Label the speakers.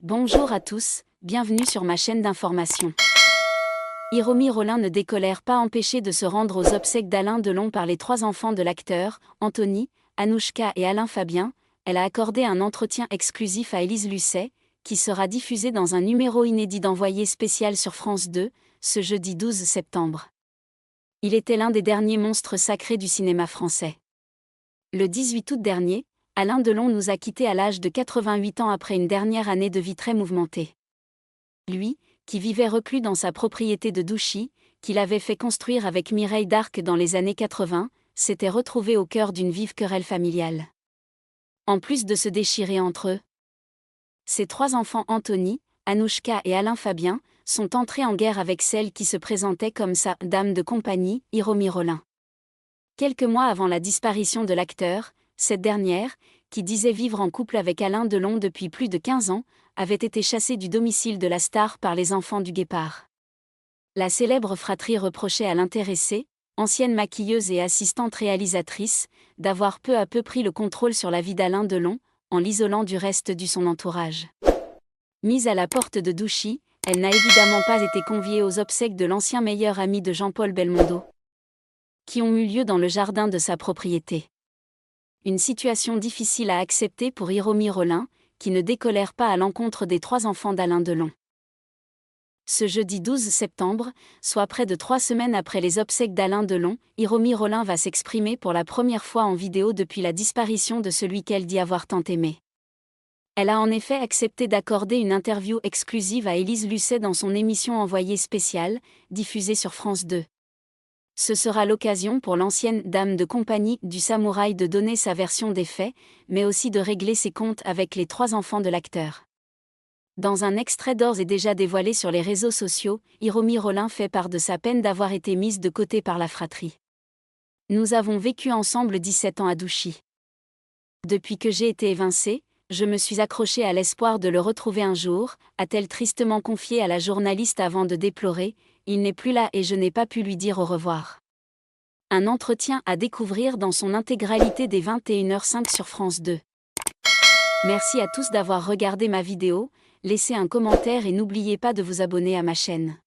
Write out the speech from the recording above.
Speaker 1: Bonjour à tous, bienvenue sur ma chaîne d'information. Hiromi Rollin ne décolère pas empêché de se rendre aux obsèques d'Alain Delon par les 3 enfants de l'acteur, Anthony, Anouchka et Alain Fabien. Elle a accordé un entretien exclusif à Élise Lucet, qui sera diffusé dans un numéro inédit d'Envoyé spécial sur France 2, ce jeudi 12 septembre. Il était l'un des derniers monstres sacrés du cinéma français. Le 18 août dernier, Alain Delon nous a quittés à l'âge de 88 ans après une dernière année de vie très mouvementée. Lui, qui vivait reclus dans sa propriété de Douchy, qu'il avait fait construire avec Mireille d'Arc dans les années 80, s'était retrouvé au cœur d'une vive querelle familiale. En plus de se déchirer entre eux, ses 3 enfants Anthony, Anouchka et Alain Fabien sont entrés en guerre avec celle qui se présentait comme sa « dame de compagnie », Hiromi Rollin. Quelques mois avant la disparition de l'acteur, cette dernière, qui disait vivre en couple avec Alain Delon depuis plus de 15 ans, avait été chassée du domicile de la star par les enfants du Guépard. La célèbre fratrie reprochait à l'intéressée, ancienne maquilleuse et assistante réalisatrice, d'avoir peu à peu pris le contrôle sur la vie d'Alain Delon, en l'isolant du reste de son entourage. Mise à la porte de Douchy, elle n'a évidemment pas été conviée aux obsèques de l'ancien meilleur ami de Jean-Paul Belmondo, qui ont eu lieu dans le jardin de sa propriété. Une situation difficile à accepter pour Hiromi Rollin, qui ne décolère pas à l'encontre des 3 enfants d'Alain Delon. Ce jeudi 12 septembre, soit près de 3 semaines après les obsèques d'Alain Delon, Hiromi Rollin va s'exprimer pour la première fois en vidéo depuis la disparition de celui qu'elle dit avoir tant aimé. Elle a en effet accepté d'accorder une interview exclusive à Élise Lucet dans son émission Envoyé spécial, diffusée sur France 2. Ce sera l'occasion pour l'ancienne dame de compagnie du samouraï de donner sa version des faits, mais aussi de régler ses comptes avec les 3 enfants de l'acteur. Dans un extrait d'ores et déjà dévoilé sur les réseaux sociaux, Hiromi Rollin fait part de sa peine d'avoir été mise de côté par la fratrie. Nous avons vécu ensemble 17 ans à Douchy. Depuis que j'ai été évincée, je me suis accrochée à l'espoir de le retrouver un jour, a-t-elle tristement confié à la journaliste avant de déplorer « Il n'est plus là et je n'ai pas pu lui dire au revoir ». Un entretien à découvrir dans son intégralité dès 21h05 sur France 2. Merci à tous d'avoir regardé ma vidéo, laissez un commentaire et n'oubliez pas de vous abonner à ma chaîne.